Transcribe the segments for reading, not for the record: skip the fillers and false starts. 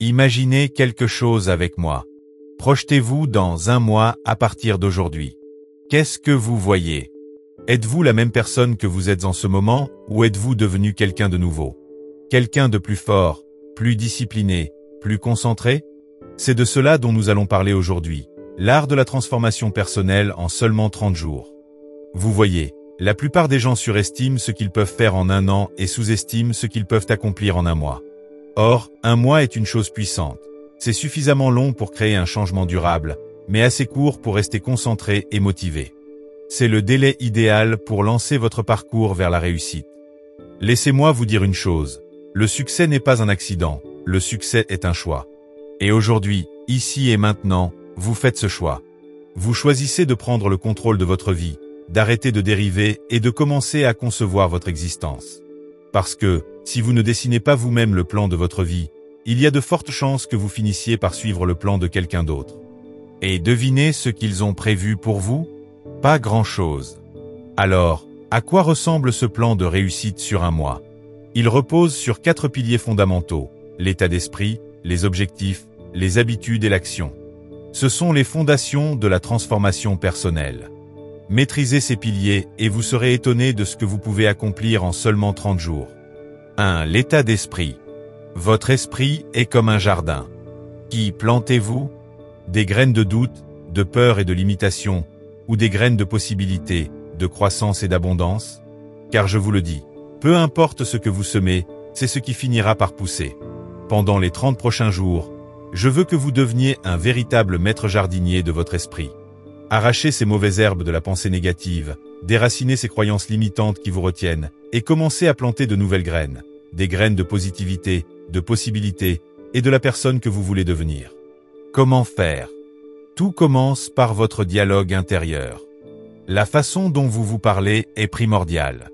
Imaginez quelque chose avec moi. Projetez-vous dans un mois à partir d'aujourd'hui. Qu'est-ce que vous voyez? Êtes-vous la même personne que vous êtes en ce moment ou êtes-vous devenu quelqu'un de nouveau? Quelqu'un de plus fort, plus discipliné, plus concentré? C'est de cela dont nous allons parler aujourd'hui. L'art de la transformation personnelle en seulement 30 jours. Vous voyez, la plupart des gens surestiment ce qu'ils peuvent faire en un an et sous-estiment ce qu'ils peuvent accomplir en un mois. Or, un mois est une chose puissante. C'est suffisamment long pour créer un changement durable, mais assez court pour rester concentré et motivé. C'est le délai idéal pour lancer votre parcours vers la réussite. Laissez-moi vous dire une chose. Le succès n'est pas un accident, le succès est un choix. Et aujourd'hui, ici et maintenant, vous faites ce choix. Vous choisissez de prendre le contrôle de votre vie, d'arrêter de dériver et de commencer à concevoir votre existence. Parce que, si vous ne dessinez pas vous-même le plan de votre vie, il y a de fortes chances que vous finissiez par suivre le plan de quelqu'un d'autre. Et devinez ce qu'ils ont prévu pour vous? Pas grand-chose. Alors, à quoi ressemble ce plan de réussite sur un mois? Il repose sur 4 piliers fondamentaux: l'état d'esprit, les objectifs, les habitudes et l'action. Ce sont les fondations de la transformation personnelle. Maîtrisez ces piliers et vous serez étonné de ce que vous pouvez accomplir en seulement 30 jours. 1. L'état d'esprit. Votre esprit est comme un jardin. Qui plantez-vous? Des graines de doute, de peur et de limitation, ou des graines de possibilités, de croissance et d'abondance? Car je vous le dis, peu importe ce que vous semez, c'est ce qui finira par pousser. Pendant les 30 prochains jours, je veux que vous deveniez un véritable maître jardinier de votre esprit. Arrachez ces mauvaises herbes de la pensée négative, déracinez ces croyances limitantes qui vous retiennent, et commencez à planter de nouvelles graines, des graines de positivité, de possibilités, et de la personne que vous voulez devenir. Comment faire? Tout commence par votre dialogue intérieur. La façon dont vous vous parlez est primordiale.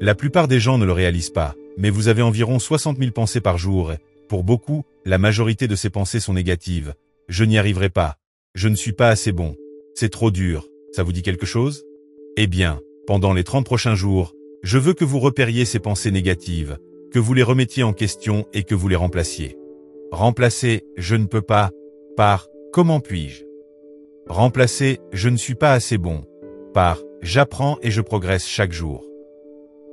La plupart des gens ne le réalisent pas, mais vous avez environ 60 000 pensées par jour. Pour beaucoup, la majorité de ces pensées sont négatives. Je n'y arriverai pas. Je ne suis pas assez bon. C'est trop dur. Ça vous dit quelque chose? Eh bien, pendant les 30 prochains jours, je veux que vous repériez ces pensées négatives, que vous les remettiez en question et que vous les remplaciez. Remplacez « je ne peux pas » par « comment puis-je ». Remplacez « je ne suis pas assez bon » par « j'apprends et je progresse chaque jour ».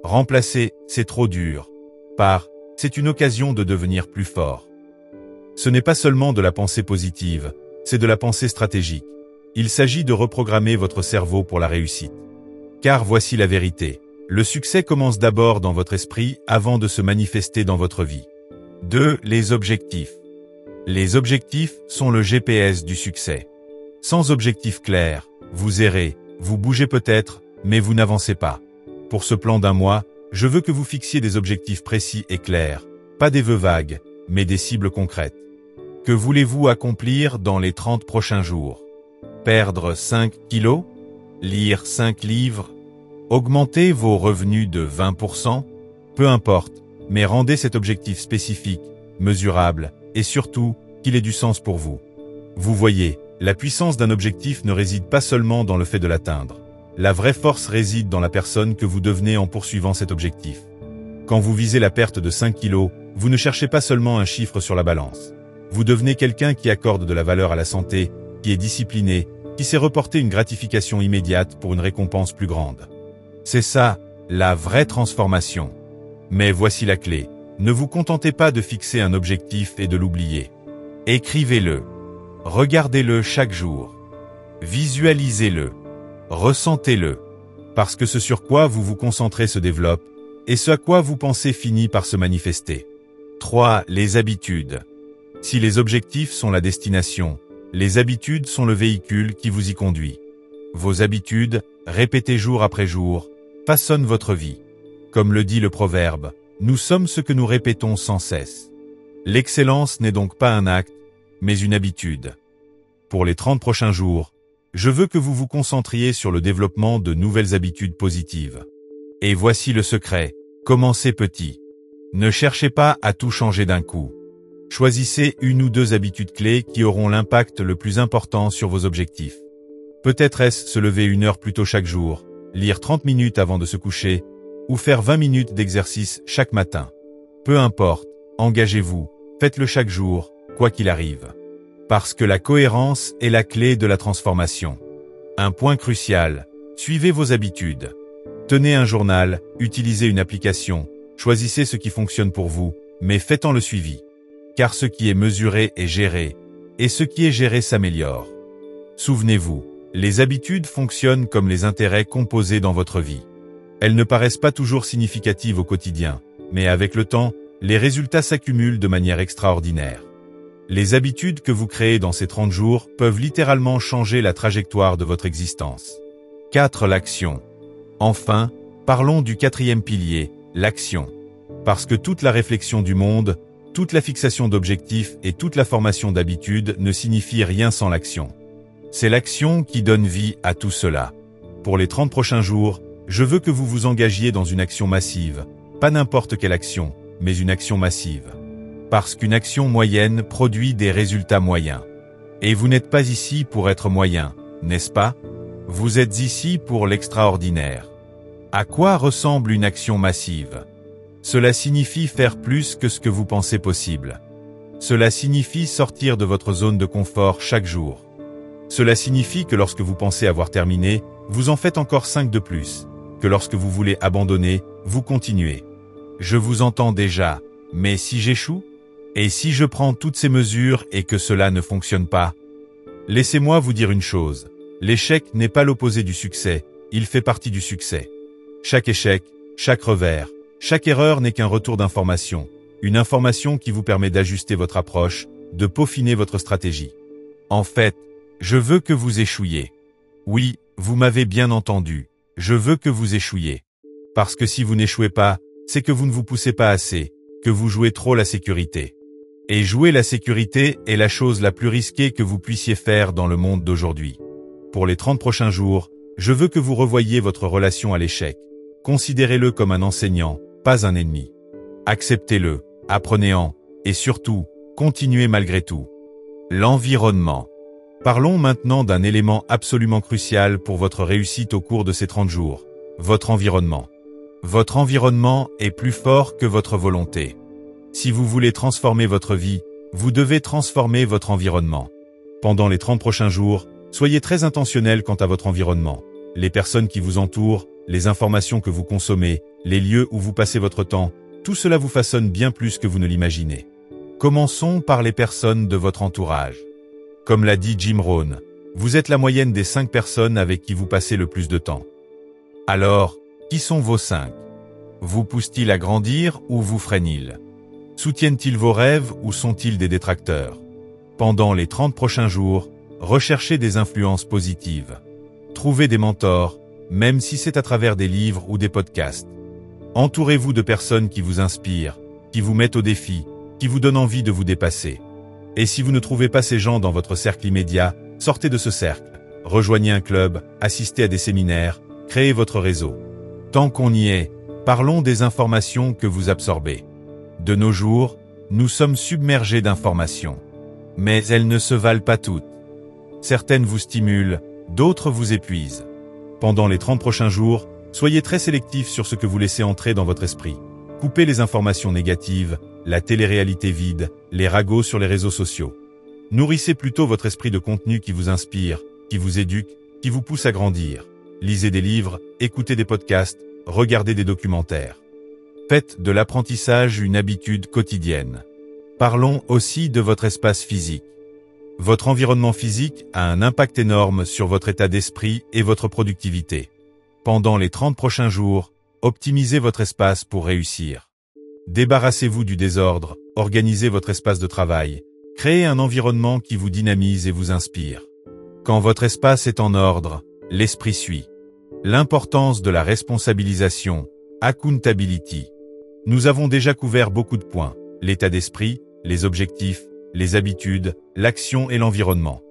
Remplacez « c'est trop dur » par « c'est une occasion de devenir plus fort ». Ce n'est pas seulement de la pensée positive, c'est de la pensée stratégique. Il s'agit de reprogrammer votre cerveau pour la réussite. Car voici la vérité. Le succès commence d'abord dans votre esprit avant de se manifester dans votre vie. 2. Les objectifs. Les objectifs sont le GPS du succès. Sans objectif clair, vous errez, vous bougez peut-être, mais vous n'avancez pas. Pour ce plan d'un mois, je veux que vous fixiez des objectifs précis et clairs, pas des vœux vagues, mais des cibles concrètes. Que voulez-vous accomplir dans les 30 prochains jours? Perdre 5 kilos? Lire 5 livres? Augmenter vos revenus de 20%? Peu importe, mais rendez cet objectif spécifique, mesurable, et surtout, qu'il ait du sens pour vous. Vous voyez, la puissance d'un objectif ne réside pas seulement dans le fait de l'atteindre. La vraie force réside dans la personne que vous devenez en poursuivant cet objectif. Quand vous visez la perte de 5 kilos, vous ne cherchez pas seulement un chiffre sur la balance. Vous devenez quelqu'un qui accorde de la valeur à la santé, qui est discipliné, qui sait reporter une gratification immédiate pour une récompense plus grande. C'est ça, la vraie transformation. Mais voici la clé. Ne vous contentez pas de fixer un objectif et de l'oublier. Écrivez-le. Regardez-le chaque jour. Visualisez-le. Ressentez-le. Parce que ce sur quoi vous vous concentrez se développe, et ce à quoi vous pensez finit par se manifester. 3. Les habitudes. Si les objectifs sont la destination, les habitudes sont le véhicule qui vous y conduit. Vos habitudes, répétées jour après jour, façonnent votre vie. Comme le dit le proverbe, nous sommes ce que nous répétons sans cesse. L'excellence n'est donc pas un acte, mais une habitude. Pour les 30 prochains jours, je veux que vous vous concentriez sur le développement de nouvelles habitudes positives. Et voici le secret, commencez petit. Ne cherchez pas à tout changer d'un coup. Choisissez une ou deux habitudes clés qui auront l'impact le plus important sur vos objectifs. Peut-être est-ce se lever 1 heure plus tôt chaque jour, lire 30 minutes avant de se coucher, ou faire 20 minutes d'exercice chaque matin. Peu importe, engagez-vous, faites-le chaque jour, quoi qu'il arrive. Parce que la cohérence est la clé de la transformation. Un point crucial, suivez vos habitudes. Tenez un journal, utilisez une application, choisissez ce qui fonctionne pour vous, mais faites-en le suivi. Car ce qui est mesuré est géré, et ce qui est géré s'améliore. Souvenez-vous, les habitudes fonctionnent comme les intérêts composés dans votre vie. Elles ne paraissent pas toujours significatives au quotidien, mais avec le temps, les résultats s'accumulent de manière extraordinaire. Les habitudes que vous créez dans ces 30 jours peuvent littéralement changer la trajectoire de votre existence. 4. L'action. Enfin, parlons du 4e pilier, l'action. Parce que toute la réflexion du monde, toute la fixation d'objectifs et toute la formation d'habitudes ne signifie rien sans l'action. C'est l'action qui donne vie à tout cela. Pour les 30 prochains jours, je veux que vous vous engagiez dans une action massive. Pas n'importe quelle action, mais une action massive. Parce qu'une action moyenne produit des résultats moyens. Et vous n'êtes pas ici pour être moyen, n'est-ce pas? Vous êtes ici pour l'extraordinaire. À quoi ressemble une action massive? Cela signifie faire plus que ce que vous pensez possible. Cela signifie sortir de votre zone de confort chaque jour. Cela signifie que lorsque vous pensez avoir terminé, vous en faites encore 5 de plus. Que lorsque vous voulez abandonner, vous continuez. Je vous entends déjà, mais si j'échoue? Et si je prends toutes ces mesures et que cela ne fonctionne pas? Laissez-moi vous dire une chose. L'échec n'est pas l'opposé du succès, il fait partie du succès. Chaque échec, chaque revers, chaque erreur n'est qu'un retour d'information. Une information qui vous permet d'ajuster votre approche, de peaufiner votre stratégie. En fait, je veux que vous échouiez. Oui, vous m'avez bien entendu. Je veux que vous échouiez. Parce que si vous n'échouez pas, c'est que vous ne vous poussez pas assez, que vous jouez trop la sécurité. Et jouer la sécurité est la chose la plus risquée que vous puissiez faire dans le monde d'aujourd'hui. Pour les 30 prochains jours, je veux que vous revoyiez votre relation à l'échec. Considérez-le comme un enseignant, pas un ennemi. Acceptez-le, apprenez-en, et surtout, continuez malgré tout. L'environnement. Parlons maintenant d'un élément absolument crucial pour votre réussite au cours de ces 30 jours. Votre environnement. Votre environnement est plus fort que votre volonté. Si vous voulez transformer votre vie, vous devez transformer votre environnement. Pendant les 30 prochains jours, soyez très intentionnel quant à votre environnement. Les personnes qui vous entourent, les informations que vous consommez, les lieux où vous passez votre temps, tout cela vous façonne bien plus que vous ne l'imaginez. Commençons par les personnes de votre entourage. Comme l'a dit Jim Rohn, vous êtes la moyenne des 5 personnes avec qui vous passez le plus de temps. Alors, qui sont vos 5? Vous poussent-ils à grandir ou vous freinent-ils? Soutiennent-ils vos rêves ou sont-ils des détracteurs? Pendant les 30 prochains jours, recherchez des influences positives. Trouvez des mentors, même si c'est à travers des livres ou des podcasts. Entourez-vous de personnes qui vous inspirent, qui vous mettent au défi, qui vous donnent envie de vous dépasser. Et si vous ne trouvez pas ces gens dans votre cercle immédiat, sortez de ce cercle. Rejoignez un club, assistez à des séminaires, créez votre réseau. Tant qu'on y est, parlons des informations que vous absorbez. De nos jours, nous sommes submergés d'informations. Mais elles ne se valent pas toutes. Certaines vous stimulent, d'autres vous épuisent. Pendant les 30 prochains jours, soyez très sélectifs sur ce que vous laissez entrer dans votre esprit. Coupez les informations négatives, la télé-réalité vide, les ragots sur les réseaux sociaux. Nourrissez plutôt votre esprit de contenu qui vous inspire, qui vous éduque, qui vous pousse à grandir. Lisez des livres, écoutez des podcasts, regardez des documentaires. Faites de l'apprentissage une habitude quotidienne. Parlons aussi de votre espace physique. Votre environnement physique a un impact énorme sur votre état d'esprit et votre productivité. Pendant les 30 prochains jours, optimisez votre espace pour réussir. Débarrassez-vous du désordre, organisez votre espace de travail, créez un environnement qui vous dynamise et vous inspire. Quand votre espace est en ordre, l'esprit suit. L'importance de la responsabilisation, accountability. Nous avons déjà couvert beaucoup de points, l'état d'esprit, les objectifs, les habitudes, l'action et l'environnement.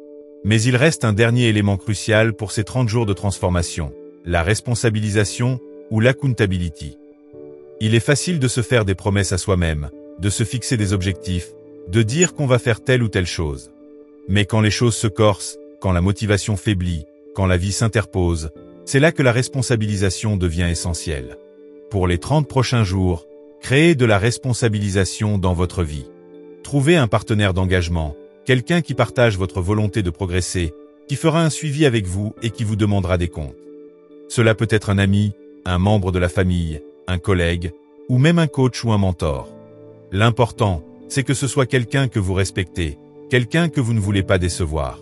Mais il reste un dernier élément crucial pour ces 30 jours de transformation, la responsabilisation ou l'accountability. Il est facile de se faire des promesses à soi-même, de se fixer des objectifs, de dire qu'on va faire telle ou telle chose. Mais quand les choses se corsent, quand la motivation faiblit, quand la vie s'interpose, c'est là que la responsabilisation devient essentielle. Pour les 30 prochains jours, créez de la responsabilisation dans votre vie. Trouvez un partenaire d'engagement, quelqu'un qui partage votre volonté de progresser, qui fera un suivi avec vous et qui vous demandera des comptes. Cela peut être un ami, un membre de la famille, un collègue, ou même un coach ou un mentor. L'important, c'est que ce soit quelqu'un que vous respectez, quelqu'un que vous ne voulez pas décevoir.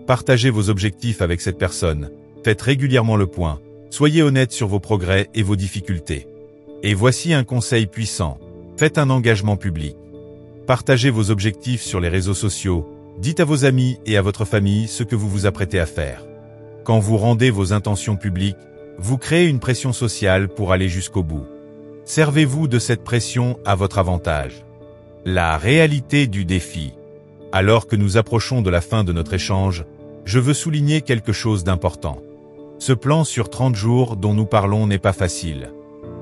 Partagez vos objectifs avec cette personne, faites régulièrement le point, soyez honnête sur vos progrès et vos difficultés. Et voici un conseil puissant, faites un engagement public. Partagez vos objectifs sur les réseaux sociaux, dites à vos amis et à votre famille ce que vous vous apprêtez à faire. Quand vous rendez vos intentions publiques, vous créez une pression sociale pour aller jusqu'au bout. Servez-vous de cette pression à votre avantage. La réalité du défi. Alors que nous approchons de la fin de notre échange, je veux souligner quelque chose d'important. Ce plan sur 30 jours dont nous parlons n'est pas facile.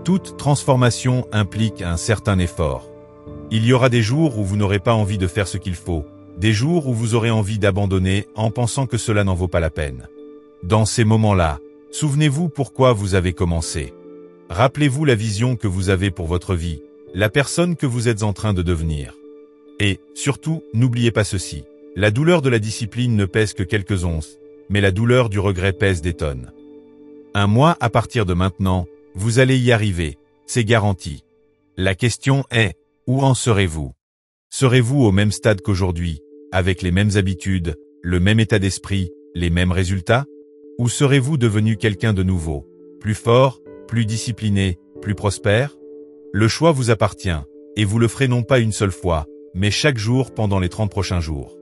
Toute transformation implique un certain effort. Il y aura des jours où vous n'aurez pas envie de faire ce qu'il faut, des jours où vous aurez envie d'abandonner en pensant que cela n'en vaut pas la peine. Dans ces moments-là, souvenez-vous pourquoi vous avez commencé. Rappelez-vous la vision que vous avez pour votre vie, la personne que vous êtes en train de devenir. Et, surtout, n'oubliez pas ceci. La douleur de la discipline ne pèse que quelques onces, mais la douleur du regret pèse des tonnes. Un mois à partir de maintenant, vous allez y arriver, c'est garanti. La question est, où en serez-vous? Serez-vous au même stade qu'aujourd'hui, avec les mêmes habitudes, le même état d'esprit, les mêmes résultats? Ou serez-vous devenu quelqu'un de nouveau, plus fort, plus discipliné, plus prospère? Le choix vous appartient, et vous le ferez non pas une seule fois, mais chaque jour pendant les 30 prochains jours.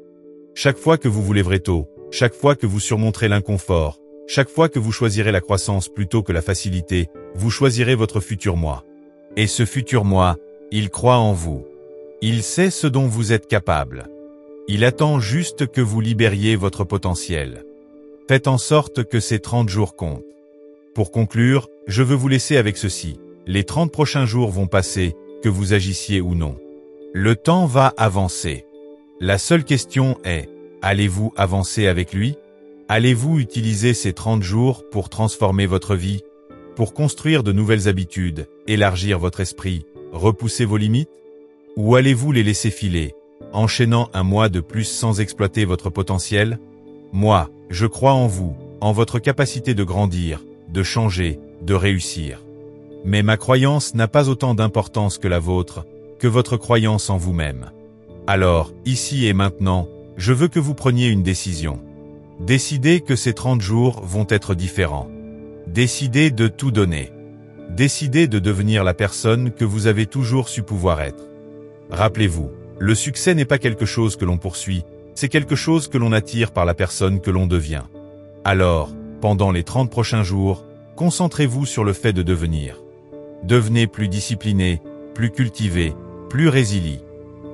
Chaque fois que vous vous lèverez tôt, chaque fois que vous surmonterez l'inconfort, chaque fois que vous choisirez la croissance plutôt que la facilité, vous choisirez votre futur moi. Et ce futur moi, il croit en vous. Il sait ce dont vous êtes capable. Il attend juste que vous libériez votre potentiel. Faites en sorte que ces 30 jours comptent. Pour conclure, je veux vous laisser avec ceci. Les 30 prochains jours vont passer, que vous agissiez ou non. Le temps va avancer. La seule question est, allez-vous avancer avec lui? Allez-vous utiliser ces 30 jours pour transformer votre vie, pour construire de nouvelles habitudes, élargir votre esprit, repousser vos limites? Ou allez-vous les laisser filer, enchaînant un mois de plus sans exploiter votre potentiel? Moi, je crois en vous, en votre capacité de grandir, de changer, de réussir. Mais ma croyance n'a pas autant d'importance que la vôtre, que votre croyance en vous-même. Alors, ici et maintenant, je veux que vous preniez une décision. Décidez que ces 30 jours vont être différents. Décidez de tout donner. Décidez de devenir la personne que vous avez toujours su pouvoir être. Rappelez-vous, le succès n'est pas quelque chose que l'on poursuit, c'est quelque chose que l'on attire par la personne que l'on devient. Alors, pendant les 30 prochains jours, concentrez-vous sur le fait de devenir. Devenez plus discipliné, plus cultivé, plus résilient.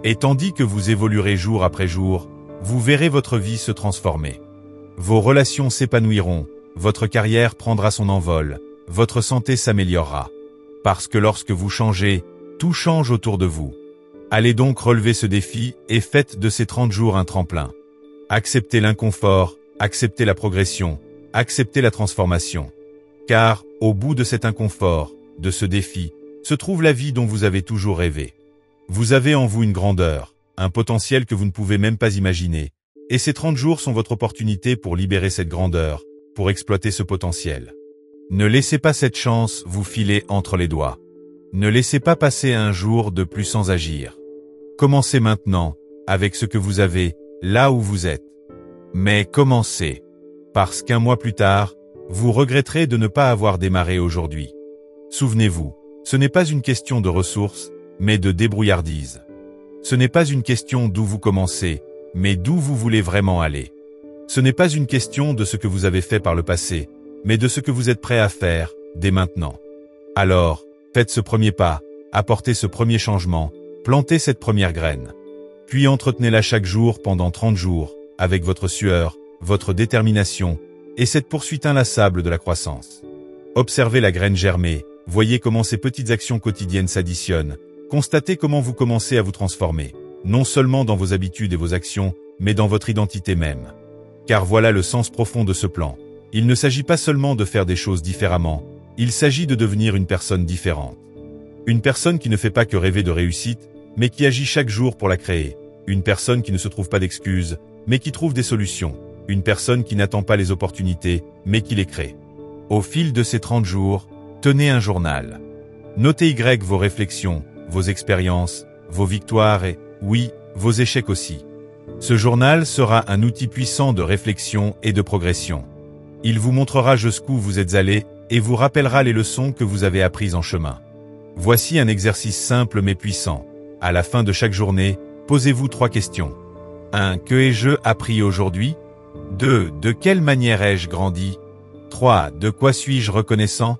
Et tandis que vous évoluerez jour après jour, vous verrez votre vie se transformer. Vos relations s'épanouiront, votre carrière prendra son envol, votre santé s'améliorera. Parce que lorsque vous changez, tout change autour de vous. Allez donc relever ce défi et faites de ces 30 jours un tremplin. Acceptez l'inconfort, acceptez la progression, acceptez la transformation. Car, au bout de cet inconfort, de ce défi, se trouve la vie dont vous avez toujours rêvé. Vous avez en vous une grandeur, un potentiel que vous ne pouvez même pas imaginer, et ces 30 jours sont votre opportunité pour libérer cette grandeur, pour exploiter ce potentiel. Ne laissez pas cette chance vous filer entre les doigts. Ne laissez pas passer un jour de plus sans agir. Commencez maintenant, avec ce que vous avez, là où vous êtes. Mais commencez, parce qu'un mois plus tard, vous regretterez de ne pas avoir démarré aujourd'hui. Souvenez-vous, ce n'est pas une question de ressources, mais de débrouillardise. Ce n'est pas une question d'où vous commencez, mais d'où vous voulez vraiment aller. Ce n'est pas une question de ce que vous avez fait par le passé, mais de ce que vous êtes prêt à faire, dès maintenant. Alors, faites ce premier pas, apportez ce premier changement, plantez cette première graine. Puis entretenez-la chaque jour pendant 30 jours, avec votre sueur, votre détermination, et cette poursuite inlassable de la croissance. Observez la graine germer, voyez comment ces petites actions quotidiennes s'additionnent, constatez comment vous commencez à vous transformer, non seulement dans vos habitudes et vos actions, mais dans votre identité même. Car voilà le sens profond de ce plan. Il ne s'agit pas seulement de faire des choses différemment, il s'agit de devenir une personne différente. Une personne qui ne fait pas que rêver de réussite, mais qui agit chaque jour pour la créer, une personne qui ne se trouve pas d'excuses, mais qui trouve des solutions, une personne qui n'attend pas les opportunités, mais qui les crée. Au fil de ces 30 jours, tenez un journal. Notez vos réflexions, vos expériences, vos victoires et, oui, vos échecs aussi. Ce journal sera un outil puissant de réflexion et de progression. Il vous montrera jusqu'où vous êtes allé et vous rappellera les leçons que vous avez apprises en chemin. Voici un exercice simple mais puissant. À la fin de chaque journée, posez-vous 3 questions. 1. Que ai-je appris aujourd'hui? 2. De quelle manière ai-je grandi? 3. De quoi suis-je reconnaissant?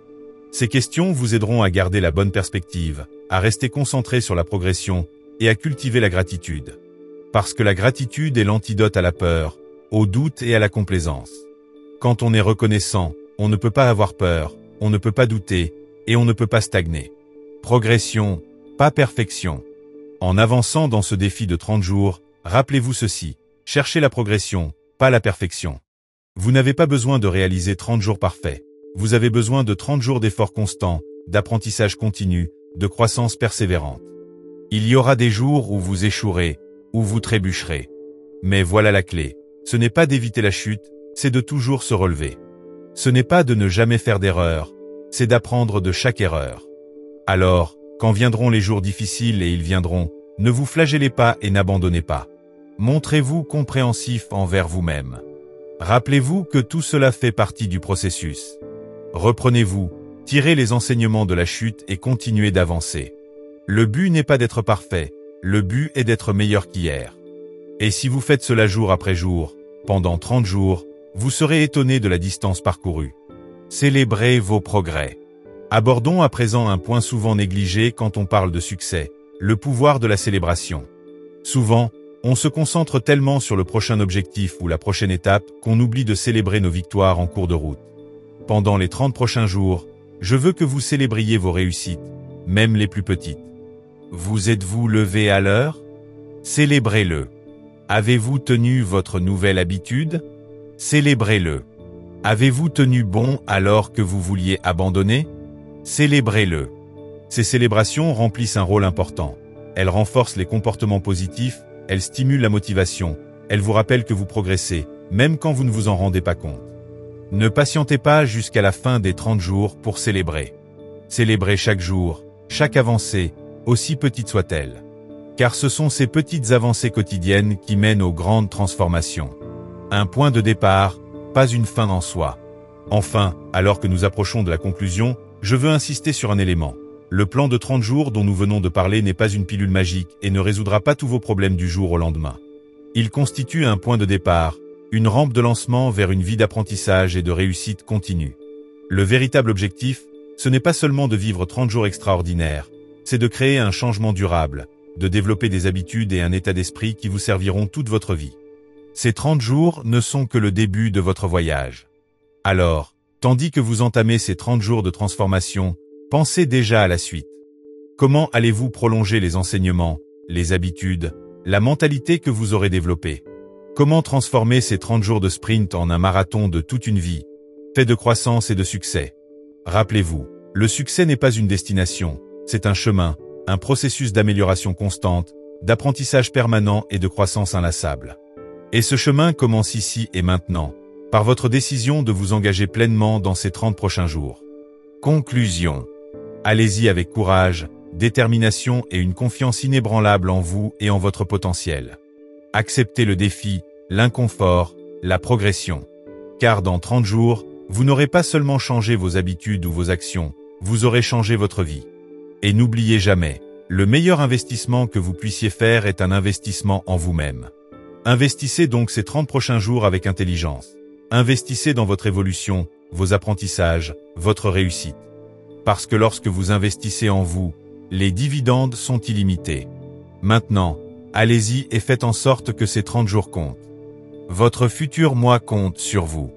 Ces questions vous aideront à garder la bonne perspective, à rester concentré sur la progression et à cultiver la gratitude. Parce que la gratitude est l'antidote à la peur, au doute et à la complaisance. Quand on est reconnaissant, on ne peut pas avoir peur, on ne peut pas douter et on ne peut pas stagner. Progression, pas perfection. En avançant dans ce défi de 30 jours, rappelez-vous ceci, cherchez la progression, pas la perfection. Vous n'avez pas besoin de réaliser 30 jours parfaits. Vous avez besoin de 30 jours d'efforts constants, d'apprentissage continu, de croissance persévérante. Il y aura des jours où vous échouerez, où vous trébucherez. Mais voilà la clé. Ce n'est pas d'éviter la chute, c'est de toujours se relever. Ce n'est pas de ne jamais faire d'erreur, c'est d'apprendre de chaque erreur. Alors, quand viendront les jours difficiles et ils viendront, ne vous flagellez pas et n'abandonnez pas. Montrez-vous compréhensif envers vous-même. Rappelez-vous que tout cela fait partie du processus. Reprenez-vous, tirez les enseignements de la chute et continuez d'avancer. Le but n'est pas d'être parfait, le but est d'être meilleur qu'hier. Et si vous faites cela jour après jour, pendant 30 jours, vous serez étonné de la distance parcourue. Célébrez vos progrès. Abordons à présent un point souvent négligé quand on parle de succès, le pouvoir de la célébration. Souvent, on se concentre tellement sur le prochain objectif ou la prochaine étape qu'on oublie de célébrer nos victoires en cours de route. Pendant les 30 prochains jours, je veux que vous célébriez vos réussites, même les plus petites. Vous êtes-vous levé à l'heure? Célébrez-le. Avez-vous tenu votre nouvelle habitude? Célébrez-le. Avez-vous tenu bon alors que vous vouliez abandonner? Célébrez-le. Ces célébrations remplissent un rôle important. Elles renforcent les comportements positifs, elles stimulent la motivation, elles vous rappellent que vous progressez, même quand vous ne vous en rendez pas compte. Ne patientez pas jusqu'à la fin des 30 jours pour célébrer. Célébrez chaque jour, chaque avancée, aussi petite soit-elle. Car ce sont ces petites avancées quotidiennes qui mènent aux grandes transformations. Un point de départ, pas une fin en soi. Enfin, alors que nous approchons de la conclusion, je veux insister sur un élément. Le plan de 30 jours dont nous venons de parler n'est pas une pilule magique et ne résoudra pas tous vos problèmes du jour au lendemain. Il constitue un point de départ, une rampe de lancement vers une vie d'apprentissage et de réussite continue. Le véritable objectif, ce n'est pas seulement de vivre 30 jours extraordinaires, c'est de créer un changement durable, de développer des habitudes et un état d'esprit qui vous serviront toute votre vie. Ces 30 jours ne sont que le début de votre voyage. Alors, tandis que vous entamez ces 30 jours de transformation, pensez déjà à la suite. Comment allez-vous prolonger les enseignements, les habitudes, la mentalité que vous aurez développée? Comment transformer ces 30 jours de sprint en un marathon de toute une vie, fait de croissance et de succès? Rappelez-vous, le succès n'est pas une destination, c'est un chemin, un processus d'amélioration constante, d'apprentissage permanent et de croissance inlassable. Et ce chemin commence ici et maintenant, par votre décision de vous engager pleinement dans ces 30 prochains jours. Conclusion. Allez-y avec courage, détermination et une confiance inébranlable en vous et en votre potentiel. Acceptez le défi, l'inconfort, la progression. Car dans 30 jours, vous n'aurez pas seulement changé vos habitudes ou vos actions, vous aurez changé votre vie. Et n'oubliez jamais, le meilleur investissement que vous puissiez faire est un investissement en vous-même. Investissez donc ces 30 prochains jours avec intelligence. Investissez dans votre évolution, vos apprentissages, votre réussite. Parce que lorsque vous investissez en vous, les dividendes sont illimités. Maintenant, allez-y et faites en sorte que ces 30 jours comptent. Votre futur moi compte sur vous.